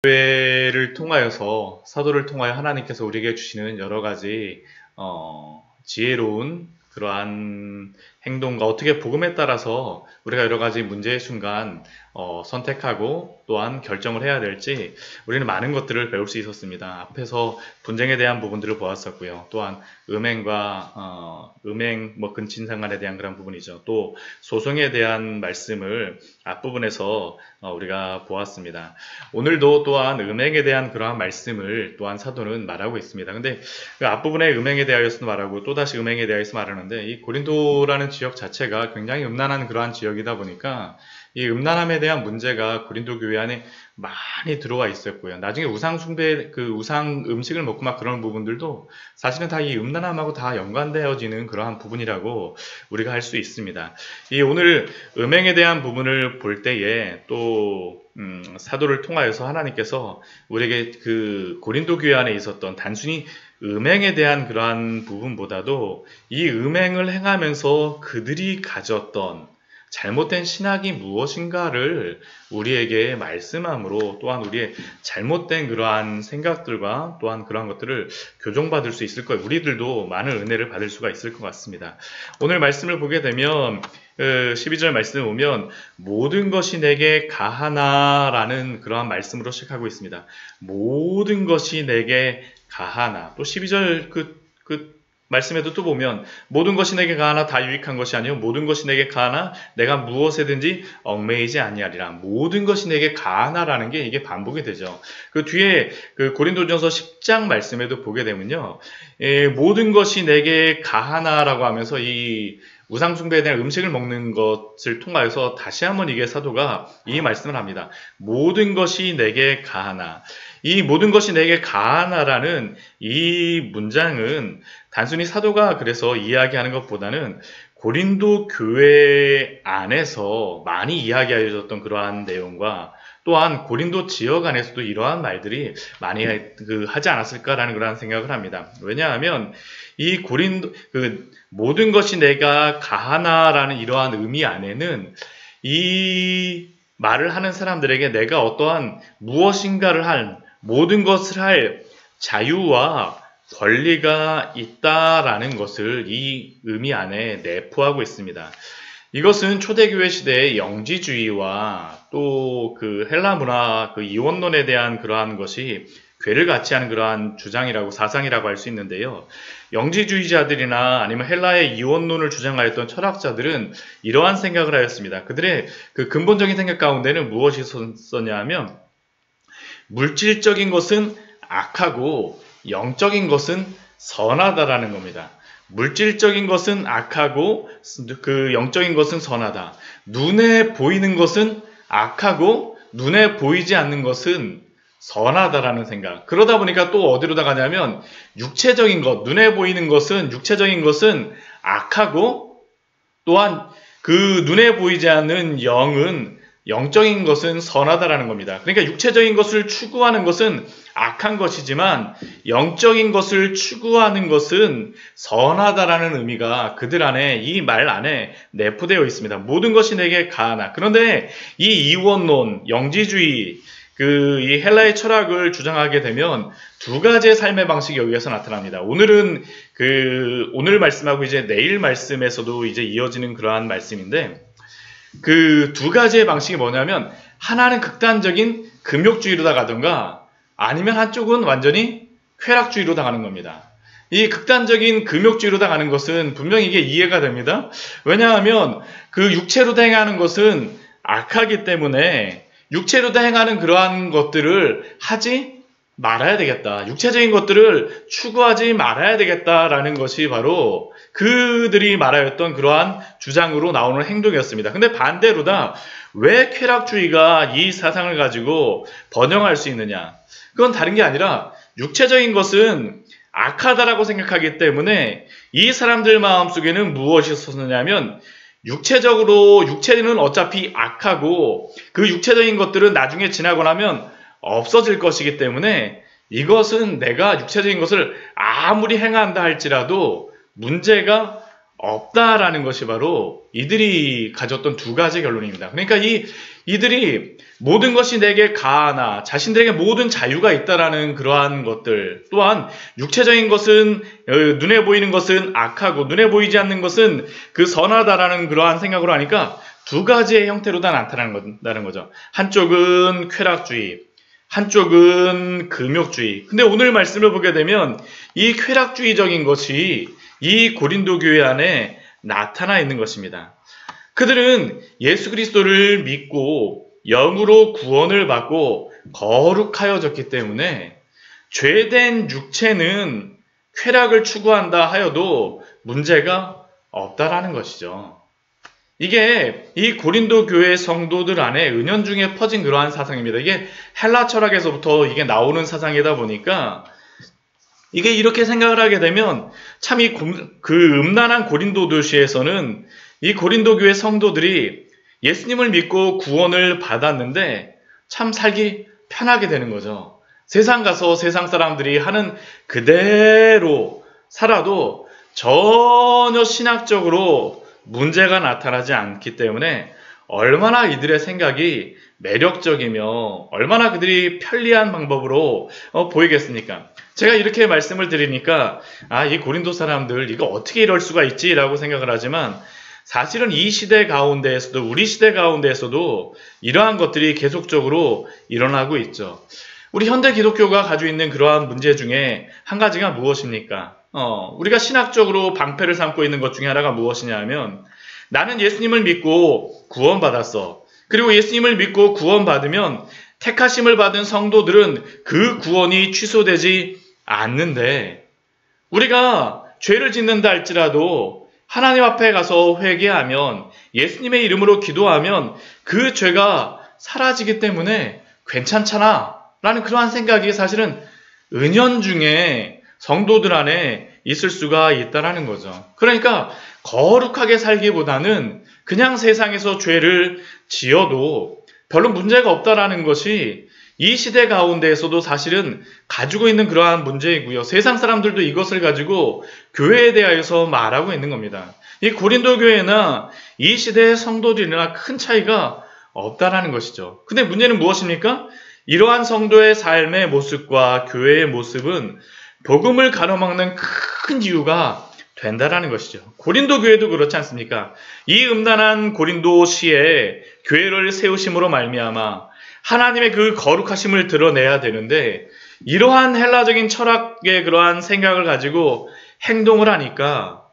교회를 통하여서 사도를 통하여 하나님께서 우리에게 주시는 여러 가지 지혜로운 그러한 행동과 어떻게 복음에 따라서 우리가 여러 가지 문제의 순간 선택하고 또한 결정을 해야 될지 우리는 많은 것들을 배울 수 있었습니다. 앞에서 분쟁에 대한 부분들을 보았었고요. 또한 음행과 근친상간에 대한 그런 부분이죠. 또 소송에 대한 말씀을 앞부분에서 우리가 보았습니다. 오늘도 또한 음행에 대한 그러한 말씀을 또한 사도는 말하고 있습니다. 근데 그 앞부분에 음행에 대하여서 말하고 또다시 음행에 대하여서 말하는데 이 고린도라는 지역 자체가 굉장히 음란한 그러한 지역이다 보니까 이 음란함에 대한 문제가 고린도 교회 안에 많이 들어와 있었고요. 나중에 우상 숭배, 우상 음식을 먹고 막 그런 부분들도 사실은 다 이 음란함하고 다 연관되어지는 그러한 부분이라고 우리가 할 수 있습니다. 이 오늘 음행에 대한 부분을 볼 때에 또 사도를 통하여서 하나님께서 우리에게 그 고린도 교회 안에 있었던 단순히 음행에 대한 그러한 부분보다도 이 음행을 행하면서 그들이 가졌던 잘못된 신학이 무엇인가를 우리에게 말씀함으로 또한 우리의 잘못된 그러한 생각들과 또한 그러한 것들을 교정받을 수 있을 거예요. 우리들도 많은 은혜를 받을 수가 있을 것 같습니다. 오늘 말씀을 보게 되면 12절 말씀을 보면 모든 것이 내게 가하나라는 그러한 말씀으로 시작하고 있습니다. 모든 것이 내게 가하나. 또 12절 말씀에도 또 보면 모든 것이 내게 가하나 다 유익한 것이 아니요 모든 것이 내게 가하나 내가 무엇에든지 얽매이지 아니하리라. 모든 것이 내게 가하나라는 게 이게 반복이 되죠. 그 뒤에 그 고린도전서 10장 말씀에도 보게 되면요. 모든 것이 내게 가하나라고 하면서 이 우상숭배에 대한 음식을 먹는 것을 통하여서 다시 한번 이게 사도가 이 말씀을 합니다. 모든 것이 내게 가하나. 이 모든 것이 내게 가하나라는 이 문장은 단순히 사도가 그래서 이야기하는 것보다는 고린도 교회 안에서 많이 이야기하여졌던 그러한 내용과 또한 고린도 지역 안에서도 이러한 말들이 많이 하지 않았을까라는 그런 생각을 합니다. 왜냐하면 이 고린도 모든 것이 내가 가하나라는 이러한 의미 안에는 이 말을 하는 사람들에게 내가 어떠한 무엇인가를 할 모든 것을 할 자유와 권리가 있다라는 것을 이 의미 안에 내포하고 있습니다. 이것은 초대교회 시대의 영지주의와 또 그 헬라 문화 이원론에 대한 그러한 것이 괴를 같이 하는 그러한 주장이라고 사상이라고 할 수 있는데요. 영지주의자들이나 아니면 헬라의 이원론을 주장하였던 철학자들은 이러한 생각을 하였습니다. 그들의 그 근본적인 생각 가운데는 무엇이 있었냐 하면 물질적인 것은 악하고 영적인 것은 선하다라는 겁니다. 물질적인 것은 악하고 영적인 것은 선하다. 눈에 보이는 것은 악하고 눈에 보이지 않는 것은 선하다라는 생각. 그러다 보니까 또 어디로 나가냐면 육체적인 것, 눈에 보이는 것은 육체적인 것은 악하고 또한 그 눈에 보이지 않는 영적인 것은 선하다라는 겁니다. 그러니까 육체적인 것을 추구하는 것은 악한 것이지만 영적인 것을 추구하는 것은 선하다라는 의미가 그들 안에 이 말 안에 내포되어 있습니다. 모든 것이 내게 가하나. 그런데 이 이원론, 영지주의, 이 헬라의 철학을 주장하게 되면 두 가지의 삶의 방식이 여기에서 나타납니다. 오늘은 오늘 말씀하고 이제 내일 말씀에서도 이제 이어지는 그러한 말씀인데 그 두 가지의 방식이 뭐냐면 하나는 극단적인 금욕주의로 나가든가 아니면 한쪽은 완전히 쾌락주의로 나가는 겁니다. 이 극단적인 금욕주의로 나가는 것은 분명히 이게 이해가 됩니다. 왜냐하면 그 육체로 행하는 것은 악하기 때문에 육체로 행하는 그러한 것들을 하지 말아야 되겠다. 육체적인 것들을 추구하지 말아야 되겠다라는 것이 바로 그들이 말하였던 그러한 주장으로 나오는 행동이었습니다. 근데 반대로다. 왜 쾌락주의가 이 사상을 가지고 번영할 수 있느냐? 그건 다른 게 아니라 육체적인 것은 악하다라고 생각하기 때문에 이 사람들 마음속에는 무엇이 있었느냐면 육체는 어차피 악하고 그 육체적인 것들은 나중에 지나고 나면 없어질 것이기 때문에 이것은 내가 육체적인 것을 아무리 행한다 할지라도 문제가 없다라는 것이 바로 이들이 가졌던 두 가지 결론입니다. 그러니까 이들이 모든 것이 내게 가하나 자신들에게 모든 자유가 있다라는 그러한 것들, 또한 육체적인 것은 눈에 보이는 것은 악하고 눈에 보이지 않는 것은 그 선하다라는 그러한 생각으로 하니까 두 가지의 형태로 다 나타나는 거죠. 한쪽은 쾌락주의, 한쪽은 금욕주의. 근데 오늘 말씀을 보게 되면 이 쾌락주의적인 것이 이 고린도 교회 안에 나타나 있는 것입니다. 그들은 예수 그리스도를 믿고 영으로 구원을 받고 거룩하여졌기 때문에 죄된 육체는 쾌락을 추구한다 하여도 문제가 없다라는 것이죠. 이게 이 고린도 교회 성도들 안에 은연중에 퍼진 그러한 사상입니다. 이게 헬라 철학에서부터 이게 나오는 사상이다 보니까 이게 이렇게 생각을 하게 되면 참 그 음란한 고린도 도시에서는 이 고린도 교회 성도들이 예수님을 믿고 구원을 받았는데 참 살기 편하게 되는 거죠. 세상 가서 세상 사람들이 하는 그대로 살아도 전혀 신학적으로 문제가 나타나지 않기 때문에 얼마나 이들의 생각이 매력적이며 얼마나 그들이 편리한 방법으로 보이겠습니까? 제가 이렇게 말씀을 드리니까 이 고린도 사람들 이거 어떻게 이럴 수가 있지라고 생각을 하지만 사실은 이 시대 가운데에서도 우리 시대 가운데에서도 이러한 것들이 계속적으로 일어나고 있죠. 우리 현대 기독교가 가지고 있는 그러한 문제 중에 한 가지가 무엇입니까? 우리가 신학적으로 방패를 삼고 있는 것 중에 하나가 무엇이냐 하면 나는 예수님을 믿고 구원받았어. 그리고 예수님을 믿고 구원받으면 택하심을 받은 성도들은 그 구원이 취소되지 않는데 우리가 죄를 짓는다 할지라도 하나님 앞에 가서 회개하면 예수님의 이름으로 기도하면 그 죄가 사라지기 때문에 괜찮잖아 라는 그러한 생각이 사실은 은연중에 성도들 안에 있을 수가 있다는 거죠. 그러니까 거룩하게 살기보다는 그냥 세상에서 죄를 지어도 별로 문제가 없다라는 것이 이 시대 가운데에서도 사실은 가지고 있는 그러한 문제이고요. 세상 사람들도 이것을 가지고 교회에 대하여서 말하고 있는 겁니다. 이 고린도 교회나 이 시대의 성도들이나 큰 차이가 없다라는 것이죠. 근데 문제는 무엇입니까? 이러한 성도의 삶의 모습과 교회의 모습은 복음을 가로막는 큰 이유가 된다라는 것이죠. 고린도 교회도 그렇지 않습니까? 이 음란한 고린도시에 교회를 세우심으로 말미암아 하나님의 그 거룩하심을 드러내야 되는데 이러한 헬라적인 철학의 그러한 생각을 가지고 행동을 하니까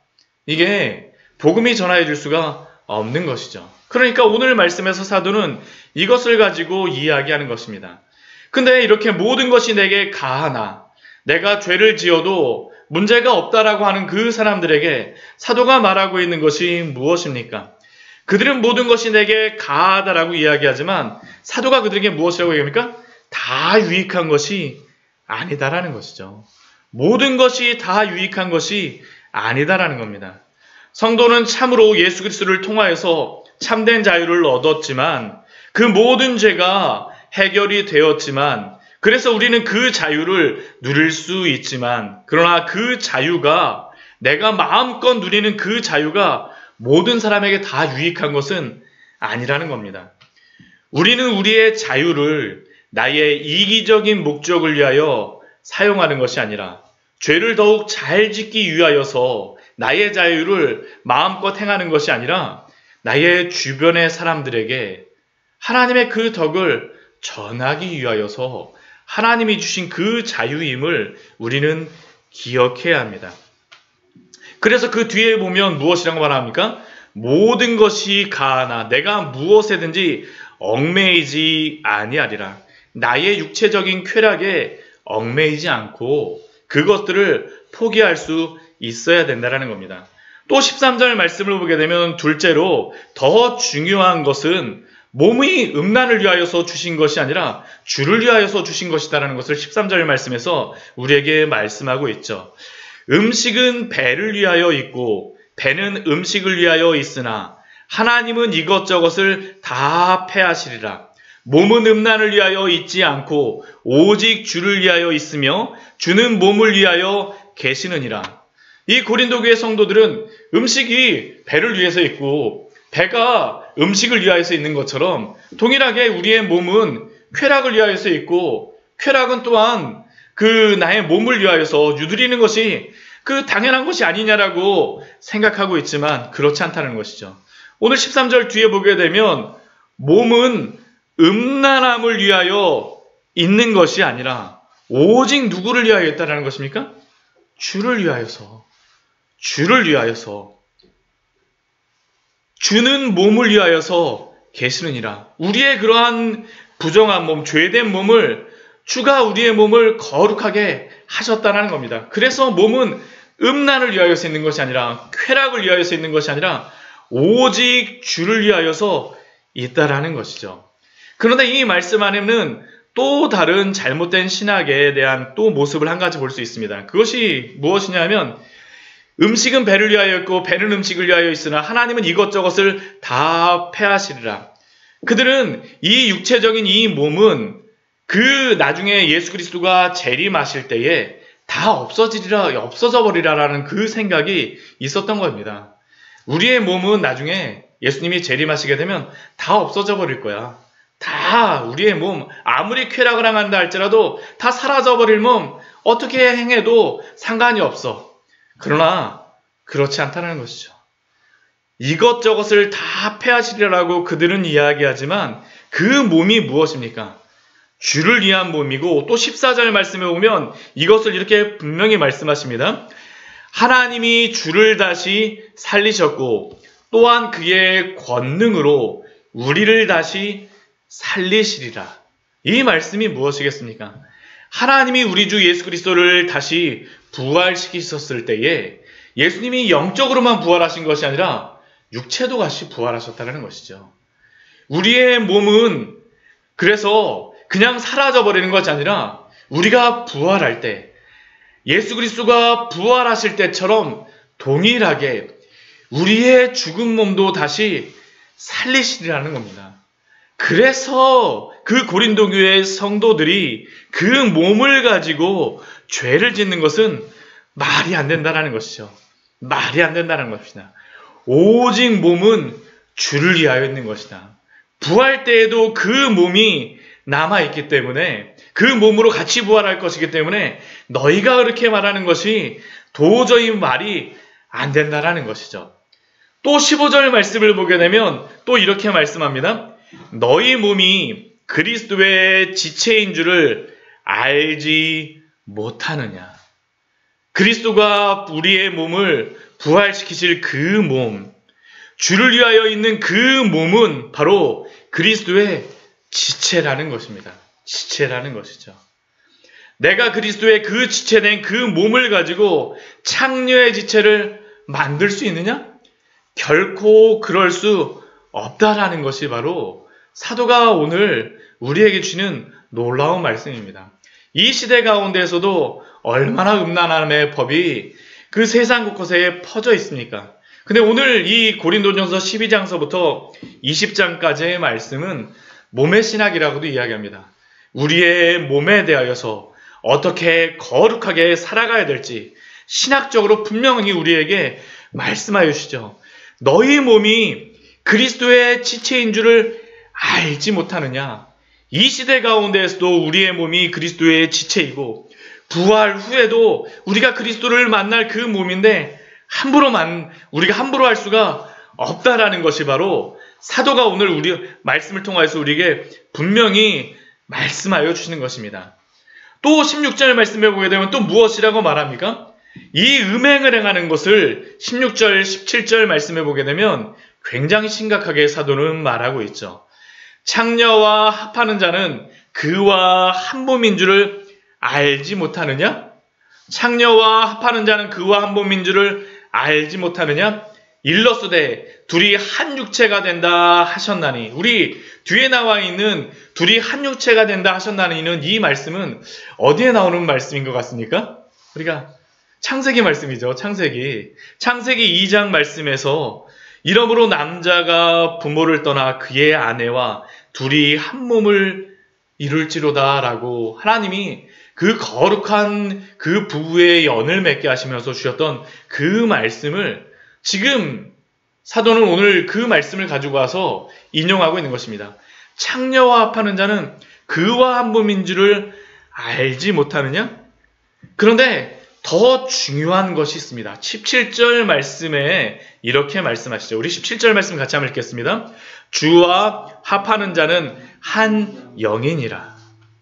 이게 복음이 전하여 줄 수가 없는 것이죠. 그러니까 오늘 말씀에서 사도는 이것을 가지고 이야기하는 것입니다. 근데 이렇게 모든 것이 내게 가하나 내가 죄를 지어도 문제가 없다라고 하는 그 사람들에게 사도가 말하고 있는 것이 무엇입니까? 그들은 모든 것이 내게 가하다라고 이야기하지만 사도가 그들에게 무엇이라고 얘기합니까? 다 유익한 것이 아니다라는 것이죠. 모든 것이 다 유익한 것이 아니다라는 겁니다. 성도는 참으로 예수 그리스도를 통하여서 참된 자유를 얻었지만 그 모든 죄가 해결이 되었지만 그래서 우리는 그 자유를 누릴 수 있지만 그러나 그 자유가 내가 마음껏 누리는 그 자유가 모든 사람에게 다 유익한 것은 아니라는 겁니다. 우리는 우리의 자유를 나의 이기적인 목적을 위하여 사용하는 것이 아니라 죄를 더욱 잘 짓기 위하여서 나의 자유를 마음껏 행하는 것이 아니라 나의 주변의 사람들에게 하나님의 그 덕을 전하기 위하여서 하나님이 주신 그 자유임을 우리는 기억해야 합니다. 그래서 그 뒤에 보면 무엇이라고 말합니까? 모든 것이 가하나 내가 무엇에든지 얽매이지 아니하리라. 나의 육체적인 쾌락에 얽매이지 않고 그것들을 포기할 수 있어야 된다는 겁니다. 또 13절 말씀을 보게 되면 둘째로 더 중요한 것은 몸이 음란을 위하여서 주신 것이 아니라 주를 위하여서 주신 것이다라는 것을 13절 말씀에서 우리에게 말씀하고 있죠. 음식은 배를 위하여 있고 배는 음식을 위하여 있으나 하나님은 이것저것을 다 패하시리라. 몸은 음란을 위하여 있지 않고 오직 주를 위하여 있으며 주는 몸을 위하여 계시느니라. 이 고린도 교회 성도들은 음식이 배를 위해서 있고 배가 음식을 위하여서 있는 것처럼 동일하게 우리의 몸은 쾌락을 위하여서 있고 쾌락은 또한 그 나의 몸을 위하여서 유드리는 것이 그 당연한 것이 아니냐라고 생각하고 있지만 그렇지 않다는 것이죠. 오늘 13절 뒤에 보게 되면 몸은 음란함을 위하여 있는 것이 아니라 오직 누구를 위하여 있다라는 것입니까? 주를 위하여서. 주를 위하여서. 주는 몸을 위하여서 계시느니라. 우리의 그러한 부정한 몸, 죄된 몸을 주가 우리의 몸을 거룩하게 하셨다는 겁니다. 그래서 몸은 음란을 위하여서 있는 것이 아니라 쾌락을 위하여서 있는 것이 아니라 오직 주를 위하여서 있다라는 것이죠. 그런데 이 말씀 안에는 또 다른 잘못된 신학에 대한 또 모습을 한 가지 볼 수 있습니다. 그것이 무엇이냐면 음식은 배를 위하여 있고 배는 음식을 위하여 있으나 하나님은 이것저것을 다 패하시리라. 그들은 이 육체적인 이 몸은 그 나중에 예수 그리스도가 재림하실 때에 다 없어져 버리라라는 그 생각이 있었던 겁니다. 우리의 몸은 나중에 예수님이 재림하시게 되면 다 없어져 버릴 거야. 다 우리의 몸, 아무리 쾌락을 행한다 할지라도 다 사라져 버릴 몸, 어떻게 행해도 상관이 없어. 그러나 그렇지 않다는 것이죠. 이것저것을 다 패하시리라고 그들은 이야기하지만 그 몸이 무엇입니까? 주를 위한 몸이고 또 14절 말씀에 보면 이것을 이렇게 분명히 말씀하십니다. 하나님이 주를 다시 살리셨고 또한 그의 권능으로 우리를 다시 살리시리라. 이 말씀이 무엇이겠습니까? 하나님이 우리 주 예수 그리스도를 다시 부활시키셨을 때에 예수님이 영적으로만 부활하신 것이 아니라 육체도 같이 부활하셨다는 것이죠. 우리의 몸은 그래서 그냥 사라져버리는 것이 아니라 우리가 부활할 때 예수 그리스도가 부활하실 때처럼 동일하게 우리의 죽은 몸도 다시 살리시리라는 겁니다. 그래서 그 고린도 교회 성도들이 그 몸을 가지고 죄를 짓는 것은 말이 안 된다는 것이죠. 말이 안 된다는 것이다. 오직 몸은 주를 위하여 있는 것이다. 부활 때에도 그 몸이 남아있기 때문에 그 몸으로 같이 부활할 것이기 때문에 너희가 그렇게 말하는 것이 도저히 말이 안 된다라는 것이죠. 또 15절 말씀을 보게 되면 또 이렇게 말씀합니다. 너희 몸이 그리스도의 지체인 줄을 알지 못하느냐. 그리스도가 우리의 몸을 부활시키실 그 몸, 주를 위하여 있는 그 몸은 바로 그리스도의 지체라는 것입니다. 지체라는 것이죠. 내가 그리스도의 그 지체된 그 몸을 가지고 창녀의 지체를 만들 수 있느냐? 결코 그럴 수 없다라는 것이 바로 사도가 오늘 우리에게 주는 놀라운 말씀입니다. 이 시대 가운데에서도 얼마나 음란함의 법이 그 세상 곳곳에 퍼져 있습니까? 근데 오늘 이 고린도전서 12장서부터 20장까지의 말씀은 몸의 신학이라고도 이야기합니다. 우리의 몸에 대하여서 어떻게 거룩하게 살아가야 될지 신학적으로 분명히 우리에게 말씀하여 주시죠. 너희 몸이 그리스도의 지체인 줄을 알지 못하느냐? 이 시대 가운데에서도 우리의 몸이 그리스도의 지체이고 부활 후에도 우리가 그리스도를 만날 그 몸인데 우리가 함부로 할 수가 없다라는 것이 바로 사도가 오늘 우리 말씀을 통해서 우리에게 분명히 말씀하여 주시는 것입니다. 또 16절 말씀해 보게 되면 또 무엇이라고 말합니까? 이 음행을 행하는 것을 16절, 17절 말씀해 보게 되면 굉장히 심각하게 사도는 말하고 있죠. 창녀와 합하는 자는 그와 한 몸인 줄을 알지 못하느냐? 창녀와 합하는 자는 그와 한 몸인 줄을 알지 못하느냐? 일러스되 둘이 한 육체가 된다 하셨나니, 우리 뒤에 나와 있는 둘이 한 육체가 된다 하셨나니는 이 말씀은 어디에 나오는 말씀인 것 같습니까? 우리가 창세기 말씀이죠. 창세기 2장 말씀에서 이러므로 남자가 부모를 떠나 그의 아내와 둘이 한 몸을 이룰지로다 라고 하나님이 그 거룩한 그 부부의 연을 맺게 하시면서 주셨던 그 말씀을 지금 사도는 오늘 그 말씀을 가지고 와서 인용하고 있는 것입니다. 창녀와 합하는 자는 그와 한 몸인 줄을 알지 못하느냐? 그런데 더 중요한 것이 있습니다. 17절 말씀에 이렇게 말씀하시죠. 우리 17절 말씀 같이 한번 읽겠습니다. 주와 합하는 자는 한 영이니라.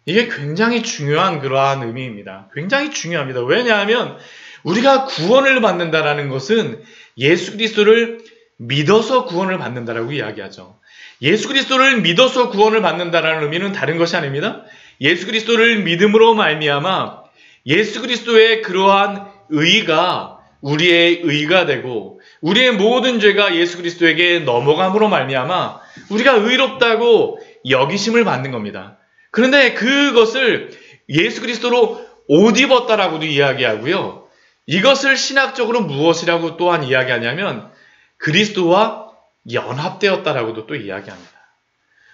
이게 굉장히 중요한 그러한 의미입니다. 굉장히 중요합니다. 왜냐하면 우리가 구원을 받는다라는 것은 예수 그리스도를 믿어서 구원을 받는다라고 이야기하죠. 예수 그리스도를 믿어서 구원을 받는다라는 의미는 다른 것이 아닙니다. 예수 그리스도를 믿음으로 말미암아 예수 그리스도의 그러한 의가 우리의 의가 되고 우리의 모든 죄가 예수 그리스도에게 넘어감으로 말미암아 우리가 의롭다고 여기심을 받는 겁니다. 그런데 그것을 예수 그리스도로 옷 입었다라고도 이야기하고요. 이것을 신학적으로 무엇이라고 또한 이야기하냐면 그리스도와 연합되었다라고도 또 이야기합니다.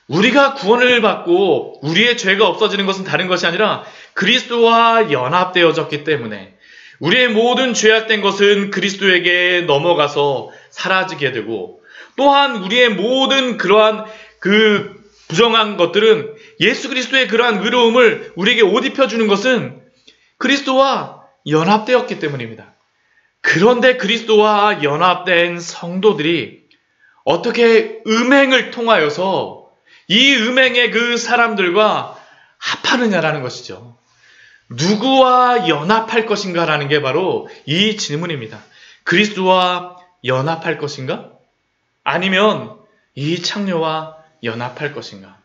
우리가 구원을 받고 우리의 죄가 없어지는 것은 다른 것이 아니라 그리스도와 연합되어졌기 때문에 우리의 모든 죄악된 것은 그리스도에게 넘어가서 사라지게 되고 또한 우리의 모든 그러한 그 부정한 것들은 예수 그리스도의 그러한 의로움을 우리에게 옷 입혀주는 것은 그리스도와 연합되었기 때문입니다. 그런데 그리스도와 연합된 성도들이 어떻게 음행을 통하여서 이 음행의 그 사람들과 합하느냐라는 것이죠. 누구와 연합할 것인가라는 게 바로 이 질문입니다. 그리스도와 연합할 것인가? 아니면 이 창녀와 연합할 것인가?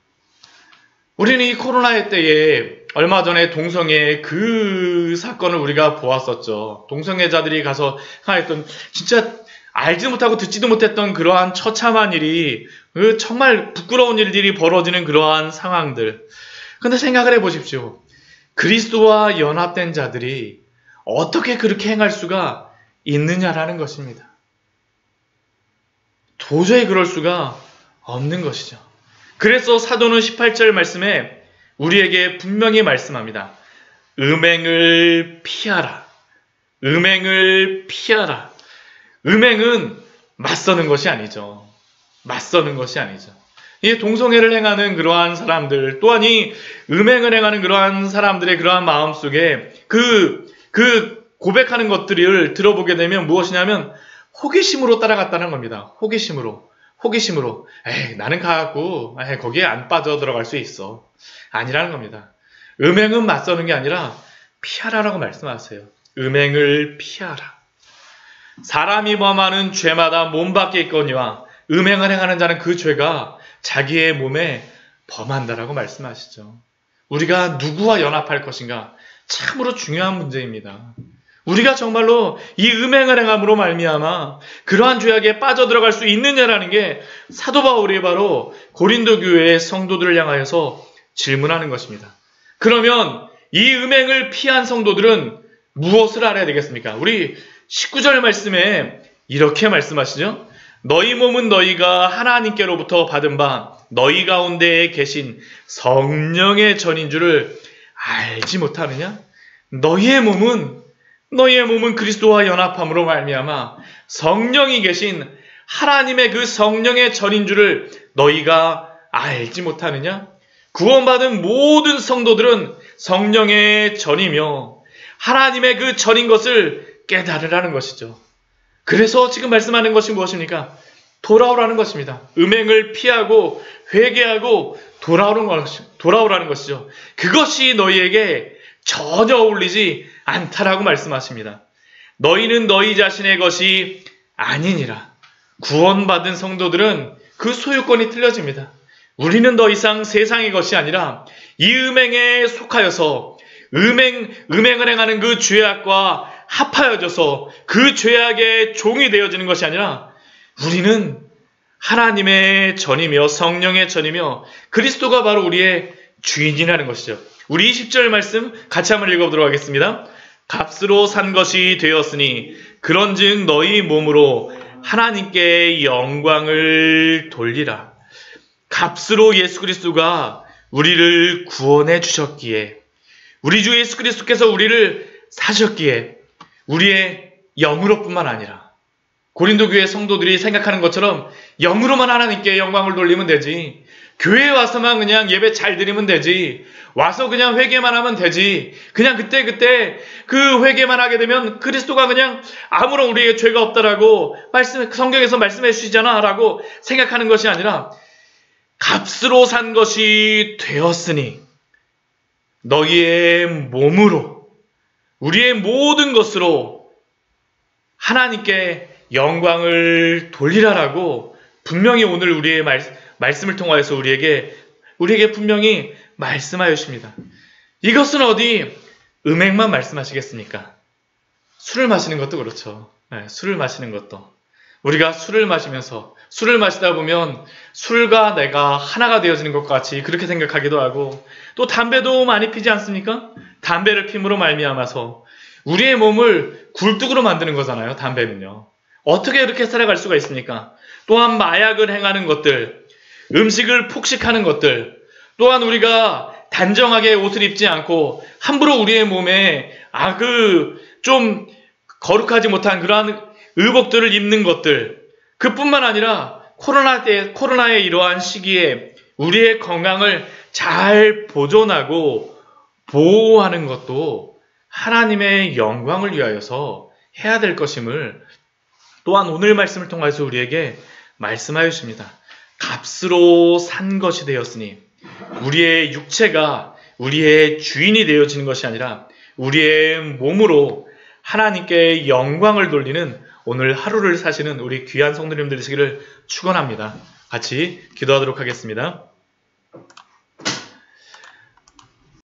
우리는 이 코로나 때에 얼마 전에 동성애 그 사건을 우리가 보았었죠. 동성애자들이 가서 하였던 진짜 알지 못하고 듣지도 못했던 그러한 처참한 일이 정말 부끄러운 일들이 벌어지는 그러한 상황들. 근데 생각을 해보십시오. 그리스도와 연합된 자들이 어떻게 그렇게 행할 수가 있느냐라는 것입니다. 도저히 그럴 수가 없는 것이죠. 그래서 사도는 18절 말씀에 우리에게 분명히 말씀합니다. 음행을 피하라. 음행을 피하라. 음행은 맞서는 것이 아니죠. 맞서는 것이 아니죠. 이 동성애를 행하는 그러한 사람들, 또한 이 음행을 행하는 그러한 사람들의 그러한 마음속에 그 고백하는 것들을 들어보게 되면 무엇이냐면 호기심으로 따라갔다는 겁니다. 호기심으로. 에이, 나는 가갖고 거기에 안 빠져 들어갈 수 있어. 아니라는 겁니다. 음행은 맞서는 게 아니라 피하라라고 말씀하세요. 음행을 피하라. 사람이 범하는 죄마다 몸 밖에 있거니와 음행을 행하는 자는 그 죄가 자기의 몸에 범한다라고 말씀하시죠. 우리가 누구와 연합할 것인가? 참으로 중요한 문제입니다. 우리가 정말로 이 음행을 행함으로 말미암아 그러한 죄악에 빠져들어갈 수 있느냐라는 게 사도 바울이 바로 고린도 교회의 성도들을 향하여서 질문하는 것입니다. 그러면 이 음행을 피한 성도들은 무엇을 알아야 되겠습니까? 우리 19절 말씀에 이렇게 말씀하시죠. 너희 몸은 너희가 하나님께로부터 받은 바 너희 가운데에 계신 성령의 전인 줄을 알지 못하느냐? 너희의 몸은 그리스도와 연합함으로 말미암아 성령이 계신 하나님의 그 성령의 전인 줄을 너희가 알지 못하느냐? 구원받은 모든 성도들은 성령의 전이며 하나님의 그 전인 것을 깨달으라는 것이죠. 그래서 지금 말씀하는 것이 무엇입니까? 돌아오라는 것입니다. 음행을 피하고 회개하고 돌아오라는 것이죠. 그것이 너희에게 전혀 어울리지 않다라고 말씀하십니다. 너희는 너희 자신의 것이 아니니라. 구원받은 성도들은 그 소유권이 틀려집니다. 우리는 더 이상 세상의 것이 아니라 이 음행에 속하여서 음행을 행하는 그 죄악과 합하여져서 그 죄악의 종이 되어지는 것이 아니라 우리는 하나님의 전이며 성령의 전이며 그리스도가 바로 우리의 주인이라는 것이죠. 우리 20절 말씀 같이 한번 읽어보도록 하겠습니다. 값으로 산 것이 되었으니 그런즉 너희 몸으로 하나님께 영광을 돌리라. 값으로 예수 그리스도가 우리를 구원해 주셨기에 우리 주 예수 그리스도께서 우리를 사셨기에 우리의 영으로뿐만 아니라 고린도 교회 성도들이 생각하는 것처럼 영으로만 하나님께 영광을 돌리면 되지, 교회에 와서만 그냥 예배 잘 드리면 되지, 와서 그냥 회개만 하면 되지, 그냥 그때 그 회개만 하게 되면 그리스도가 그냥 아무런 우리에게 죄가 없다라고 성경에서 말씀해 주시잖아 라고 생각하는 것이 아니라, 값으로 산 것이 되었으니 너희의 몸으로 우리의 모든 것으로 하나님께 영광을 돌리라라고 분명히 오늘 우리의 말씀을 통하여서 우리에게 분명히 말씀하여 주십니다. 이것은 어디 음행만 말씀하시겠습니까? 술을 마시는 것도 그렇죠. 네, 술을 마시는 것도 우리가 술을 마시다 보면 술과 내가 하나가 되어지는 것 같이 그렇게 생각하기도 하고, 또 담배도 많이 피지 않습니까? 담배를 핌으로 말미암아서 우리의 몸을 굴뚝으로 만드는 거잖아요. 담배는요. 어떻게 이렇게 살아갈 수가 있습니까? 또한 마약을 행하는 것들, 음식을 폭식하는 것들, 또한 우리가 단정하게 옷을 입지 않고 함부로 우리의 몸에 좀 거룩하지 못한 그러한 의복들을 입는 것들, 그뿐만 아니라 코로나의 이러한 시기에 우리의 건강을 잘 보존하고 보호하는 것도 하나님의 영광을 위하여서 해야 될 것임을 또한 오늘 말씀을 통해서 우리에게 말씀하여 주십니다. 값으로 산 것이 되었으니 우리의 육체가 우리의 주인이 되어지는 것이 아니라 우리의 몸으로 하나님께 영광을 돌리는 오늘 하루를 사시는 우리 귀한 성도님들 되시기를 축원합니다. 같이 기도하도록 하겠습니다.